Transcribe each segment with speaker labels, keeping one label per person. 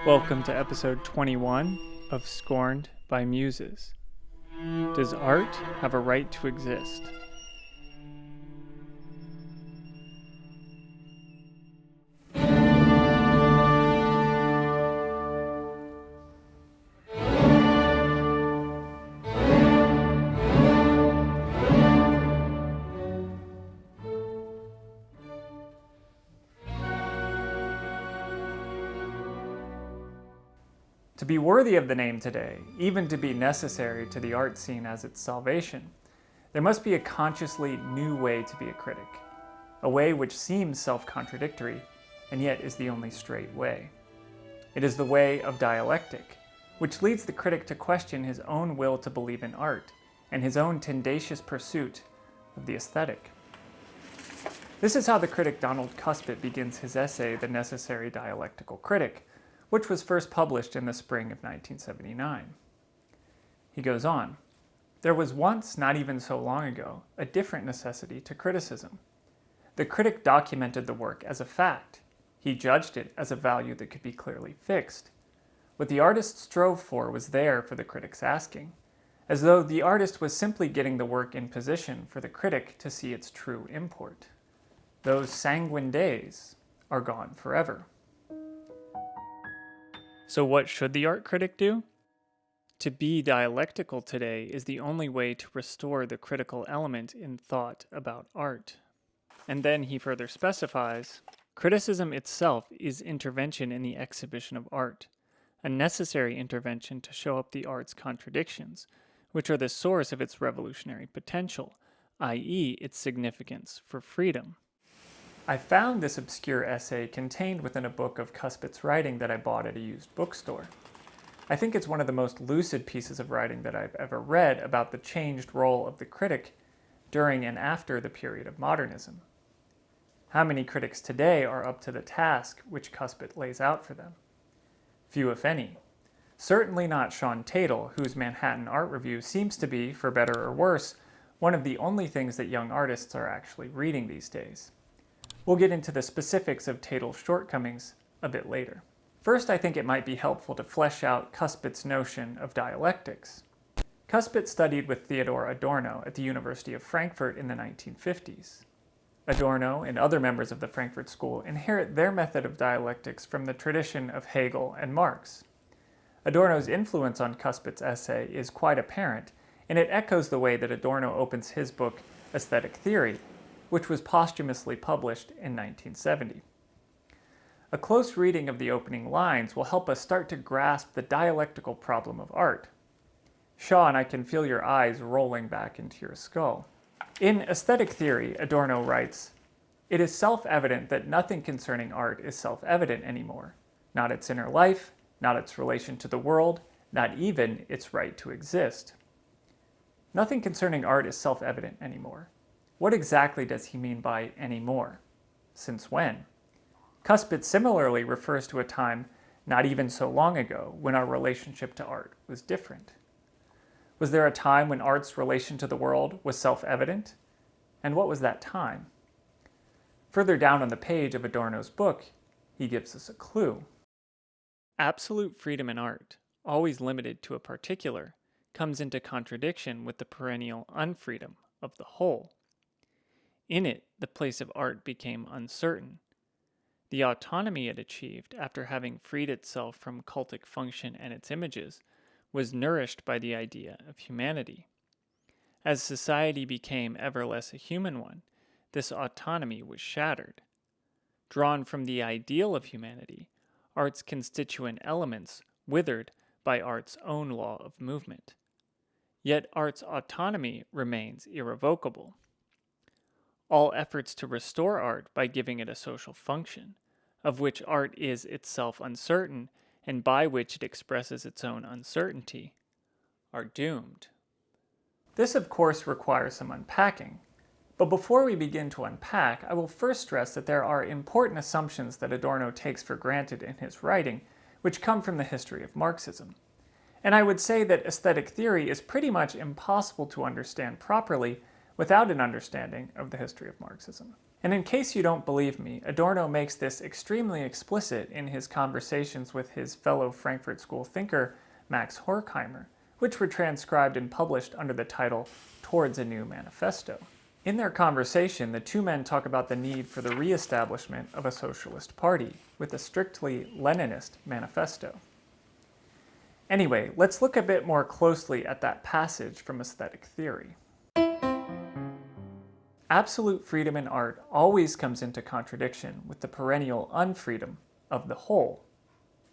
Speaker 1: Welcome to episode 21 of Scorned by Muses. Does art have a right to exist? To be worthy of the name today, even to be necessary to the art scene as its salvation, there must be a consciously new way to be a critic, a way which seems self-contradictory and yet is the only straight way. It is the way of dialectic, which leads the critic to question his own will to believe in art and his own tendacious pursuit of the aesthetic. This is how the critic Donald Cuspit begins his essay, The Necessary Dialectical Critic, which was first published in the spring of 1979. He goes on, "There was once, not even so long ago, a different necessity to criticism. The critic documented the work as a fact. He judged it as a value that could be clearly fixed. What the artist strove for was there for the critic's asking, as though the artist was simply getting the work in position for the critic to see its true import. Those sanguine days are gone forever." So what should the art critic do? To be dialectical today is the only way to restore the critical element in thought about art. And then he further specifies, criticism itself is intervention in the exhibition of art, a necessary intervention to show up the art's contradictions, which are the source of its revolutionary potential, i.e. its significance for freedom. I found this obscure essay contained within a book of Cuspit's writing that I bought at a used bookstore. I think it's one of the most lucid pieces of writing that I've ever read about the changed role of the critic during and after the period of modernism. How many critics today are up to the task which Cuspit lays out for them? Few, if any. Certainly not Shawn Tatol, whose Manhattan Art Review seems to be, for better or worse, one of the only things that young artists are actually reading these days. We'll get into the specifics of Tatol's shortcomings a bit later. First, I think it might be helpful to flesh out Cuspit's notion of dialectics. Cuspit studied with Theodor Adorno at the University of Frankfurt in the 1950s. Adorno and other members of the Frankfurt School inherit their method of dialectics from the tradition of Hegel and Marx. Adorno's influence on Cuspit's essay is quite apparent, and it echoes the way that Adorno opens his book, Aesthetic Theory, which was posthumously published in 1970. A close reading of the opening lines will help us start to grasp the dialectical problem of art. Shawn, I can feel your eyes rolling back into your skull. In Aesthetic Theory, Adorno writes, "It is self-evident that nothing concerning art is self-evident anymore, not its inner life, not its relation to the world, not even its right to exist." Nothing concerning art is self-evident anymore. What exactly does he mean by anymore? Since when? Cuspit similarly refers to a time not even so long ago when our relationship to art was different. Was there a time when art's relation to the world was self-evident? And what was that time? Further down on the page of Adorno's book, he gives us a clue. Absolute freedom in art, always limited to a particular, comes into contradiction with the perennial unfreedom of the whole. In it, the place of art became uncertain. The autonomy it achieved after having freed itself from cultic function and its images was nourished by the idea of humanity. As society became ever less a human one, this autonomy was shattered. Drawn from the ideal of humanity, art's constituent elements withered by art's own law of movement. Yet art's autonomy remains irrevocable. All efforts to restore art by giving it a social function, of which art is itself uncertain and by which it expresses its own uncertainty, are doomed. This, of course, requires some unpacking. But before we begin to unpack, I will first stress that there are important assumptions that Adorno takes for granted in his writing, which come from the history of Marxism. And I would say that aesthetic theory is pretty much impossible to understand properly without an understanding of the history of Marxism. And in case you don't believe me, Adorno makes this extremely explicit in his conversations with his fellow Frankfurt School thinker, Max Horkheimer, which were transcribed and published under the title Towards a New Manifesto. In their conversation, the two men talk about the need for the re-establishment of a socialist party with a strictly Leninist manifesto. Anyway, let's look a bit more closely at that passage from aesthetic theory. Absolute freedom in art always comes into contradiction with the perennial unfreedom of the whole.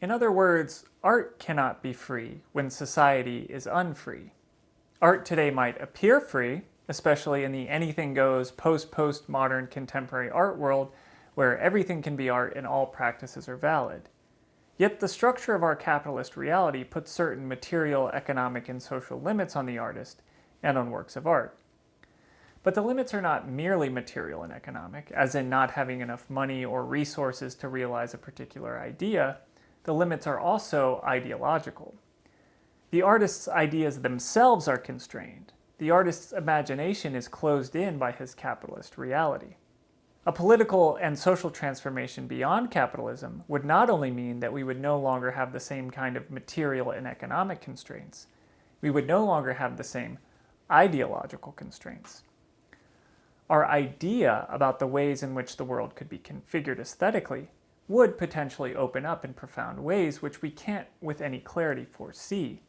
Speaker 1: In other words, art cannot be free when society is unfree. Art today might appear free, especially in the anything-goes post-postmodern contemporary art world where everything can be art and all practices are valid. Yet the structure of our capitalist reality puts certain material, economic, and social limits on the artist and on works of art. But the limits are not merely material and economic, as in not having enough money or resources to realize a particular idea. The limits are also ideological. The artist's ideas themselves are constrained. The artist's imagination is closed in by his capitalist reality. A political and social transformation beyond capitalism would not only mean that we would no longer have the same kind of material and economic constraints, we would no longer have the same ideological constraints. Our idea about the ways in which the world could be configured aesthetically would potentially open up in profound ways which we can't with any clarity foresee,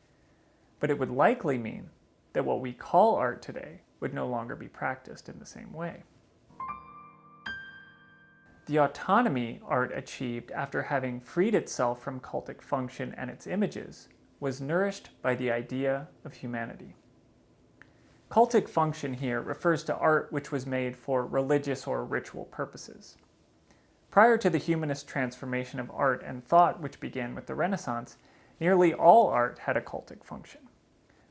Speaker 1: but it would likely mean that what we call art today would no longer be practiced in the same way. The autonomy art achieved after having freed itself from cultic function and its images was nourished by the idea of humanity. Cultic function here refers to art which was made for religious or ritual purposes. Prior to the humanist transformation of art and thought which began with the Renaissance, nearly all art had a cultic function.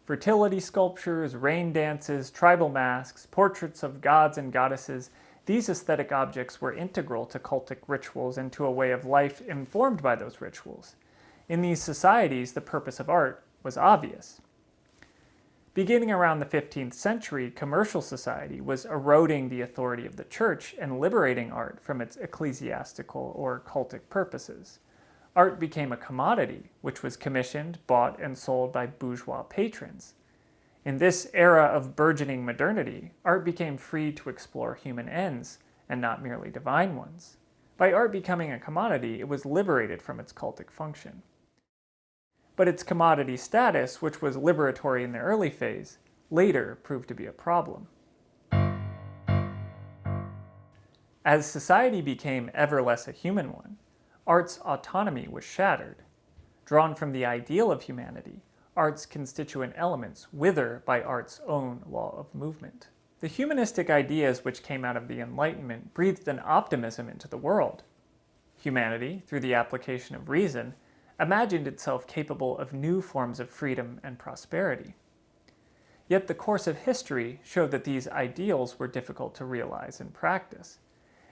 Speaker 1: Fertility sculptures, rain dances, tribal masks, portraits of gods and goddesses, these aesthetic objects were integral to cultic rituals and to a way of life informed by those rituals. In these societies, the purpose of art was obvious. Beginning around the 15th century, commercial society was eroding the authority of the church and liberating art from its ecclesiastical or cultic purposes. Art became a commodity, which was commissioned, bought, and sold by bourgeois patrons. In this era of burgeoning modernity, art became free to explore human ends, and not merely divine ones. By art becoming a commodity, it was liberated from its cultic function. But its commodity status, which was liberatory in the early phase, later proved to be a problem. As society became ever less a human one, art's autonomy was shattered. Drawn from the ideal of humanity, art's constituent elements wither by art's own law of movement. The humanistic ideas which came out of the Enlightenment breathed an optimism into the world. Humanity, through the application of reason, imagined itself capable of new forms of freedom and prosperity. Yet the course of history showed that these ideals were difficult to realize in practice,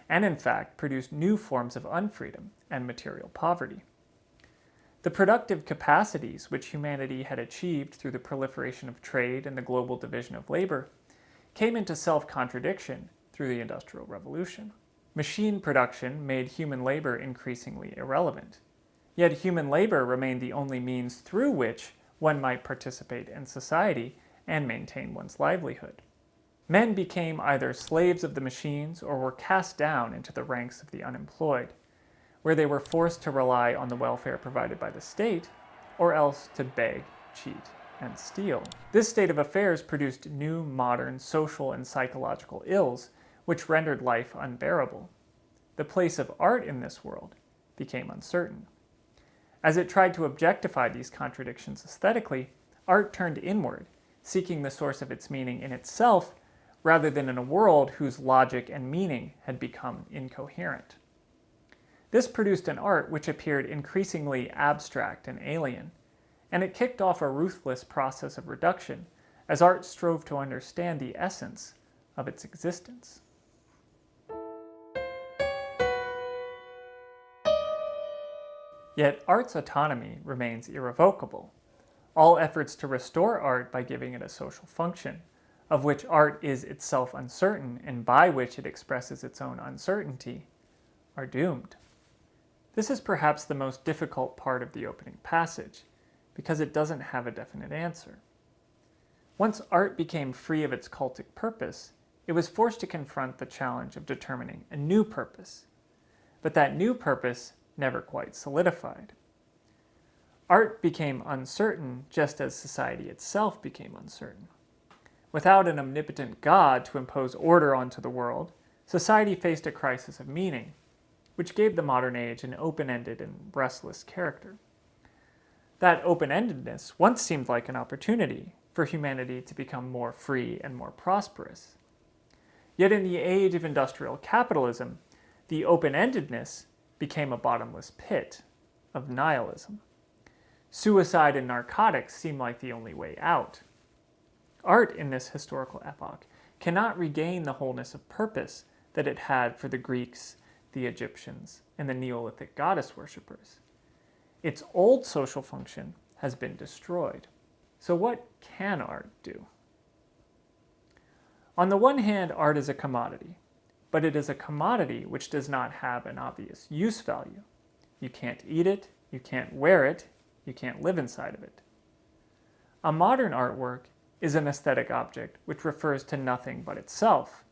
Speaker 1: and in fact produced new forms of unfreedom and material poverty. The productive capacities which humanity had achieved through the proliferation of trade and the global division of labor came into self-contradiction through the Industrial Revolution. Machine production made human labor increasingly irrelevant. Yet human labor remained the only means through which one might participate in society and maintain one's livelihood. Men became either slaves of the machines or were cast down into the ranks of the unemployed, where they were forced to rely on the welfare provided by the state, or else to beg, cheat, and steal. This state of affairs produced new modern social and psychological ills, which rendered life unbearable. The place of art in this world became uncertain. As it tried to objectify these contradictions aesthetically, art turned inward, seeking the source of its meaning in itself, rather than in a world whose logic and meaning had become incoherent. This produced an art which appeared increasingly abstract and alien, and it kicked off a ruthless process of reduction as art strove to understand the essence of its existence. Yet art's autonomy remains irrevocable. All efforts to restore art by giving it a social function of which art is itself uncertain and by which it expresses its own uncertainty, are doomed. This is perhaps the most difficult part of the opening passage, because it doesn't have a definite answer. Once art became free of its cultic purpose, it was forced to confront the challenge of determining a new purpose. But that new purpose never quite solidified. Art became uncertain just as society itself became uncertain. Without an omnipotent God to impose order onto the world, society faced a crisis of meaning, which gave the modern age an open-ended and restless character. That open-endedness once seemed like an opportunity for humanity to become more free and more prosperous. Yet in the age of industrial capitalism, the open-endedness became a bottomless pit of nihilism. Suicide and narcotics seem like the only way out. Art in this historical epoch cannot regain the wholeness of purpose that it had for the Greeks, the Egyptians, and the Neolithic goddess worshippers. Its old social function has been destroyed. So what can art do? On the one hand, art is a commodity, but it is a commodity which does not have an obvious use value. You can't eat it, you can't wear it, you can't live inside of it. A modern artwork is an aesthetic object which refers to nothing but itself.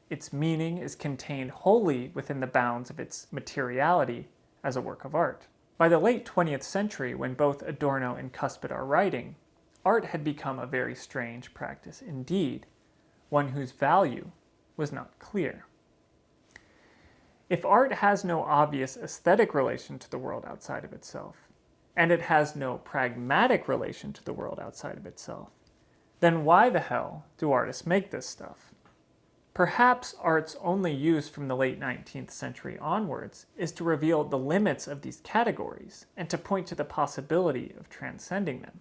Speaker 1: Its meaning is contained wholly within the bounds of its materiality as a work of art. By the late 20th century, when both Adorno and Cuspid are writing, art had become a very strange practice indeed, one whose value was not clear. If art has no obvious aesthetic relation to the world outside of itself, and it has no pragmatic relation to the world outside of itself, then why the hell do artists make this stuff? Perhaps art's only use from the late 19th century onwards is to reveal the limits of these categories and to point to the possibility of transcending them.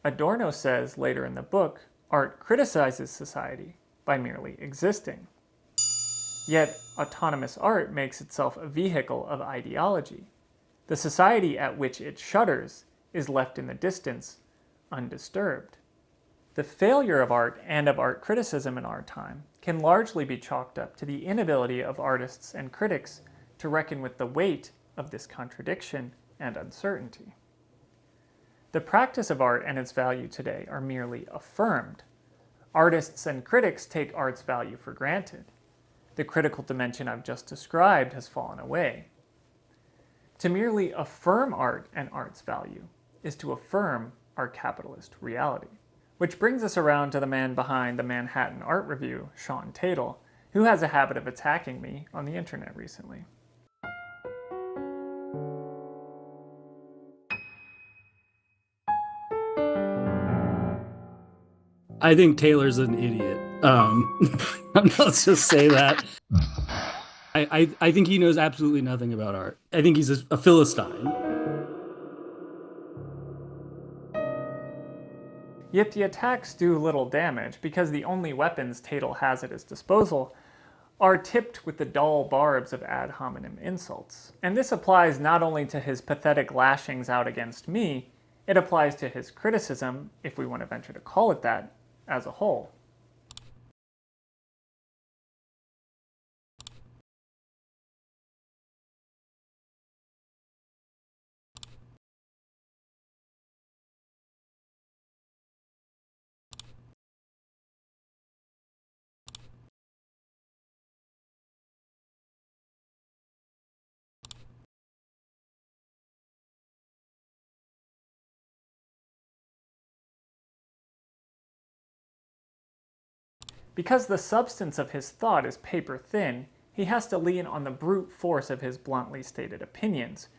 Speaker 1: Adorno says later in the book, art criticizes society by merely existing. Yet, autonomous art makes itself a vehicle of ideology. The society at which it shudders is left in the distance, undisturbed. The failure of art and of art criticism in our time can largely be chalked up to the inability of artists and critics to reckon with the weight of this contradiction and uncertainty. The practice of art and its value today are merely affirmed. Artists and critics take art's value for granted. The critical dimension I've just described has fallen away. To merely affirm art and art's value is to affirm our capitalist reality. Which brings us around to the man behind the Manhattan Art Review, Shawn Tatol, who has a habit of attacking me on the internet recently.
Speaker 2: I think Taylor's an idiot. Let's just say that. I think he knows absolutely nothing about art. I think he's a Philistine.
Speaker 1: Yet the attacks do little damage because the only weapons Tatol has at his disposal are tipped with the dull barbs of ad hominem insults. And this applies not only to his pathetic lashings out against me, it applies to his criticism, if we want to venture to call it that, as a whole. Because the substance of his thought is paper thin, he has to lean on the brute force of his bluntly stated opinions,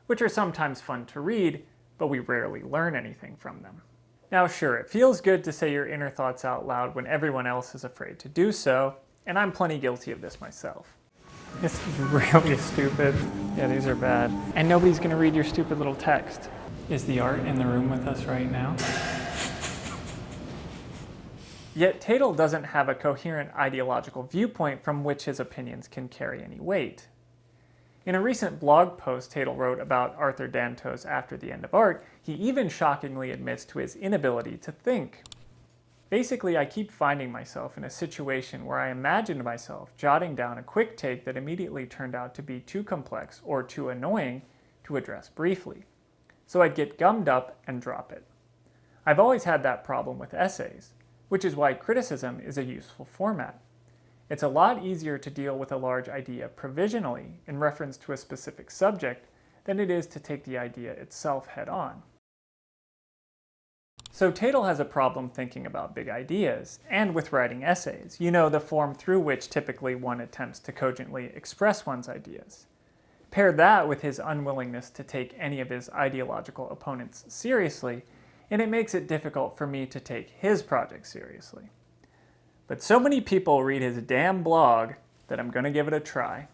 Speaker 1: which are sometimes fun to read, but we rarely learn anything from them. Now sure, it feels good to say your inner thoughts out loud when everyone else is afraid to do so, and I'm plenty guilty of this myself. This is really stupid. Yeah, these are bad. And nobody's gonna read your stupid little text. Is the art in the room with us right now? Yet Tatol doesn't have a coherent ideological viewpoint from which his opinions can carry any weight. In a recent blog post Tatol wrote about Arthur Danto's After the End of Art, he even shockingly admits to his inability to think. Basically, I keep finding myself in a situation where I imagined myself jotting down a quick take that immediately turned out to be too complex or too annoying to address briefly. So I'd get gummed up and drop it. I've always had that problem with essays, which is why criticism is a useful format. It's a lot easier to deal with a large idea provisionally in reference to a specific subject than it is to take the idea itself head on. So Tatol has a problem thinking about big ideas, and with writing essays, the form through which typically one attempts to cogently express one's ideas. Pair that with his unwillingness to take any of his ideological opponents seriously, and it makes it difficult for me to take his project seriously. But so many people read his damn blog that I'm going to give it a try.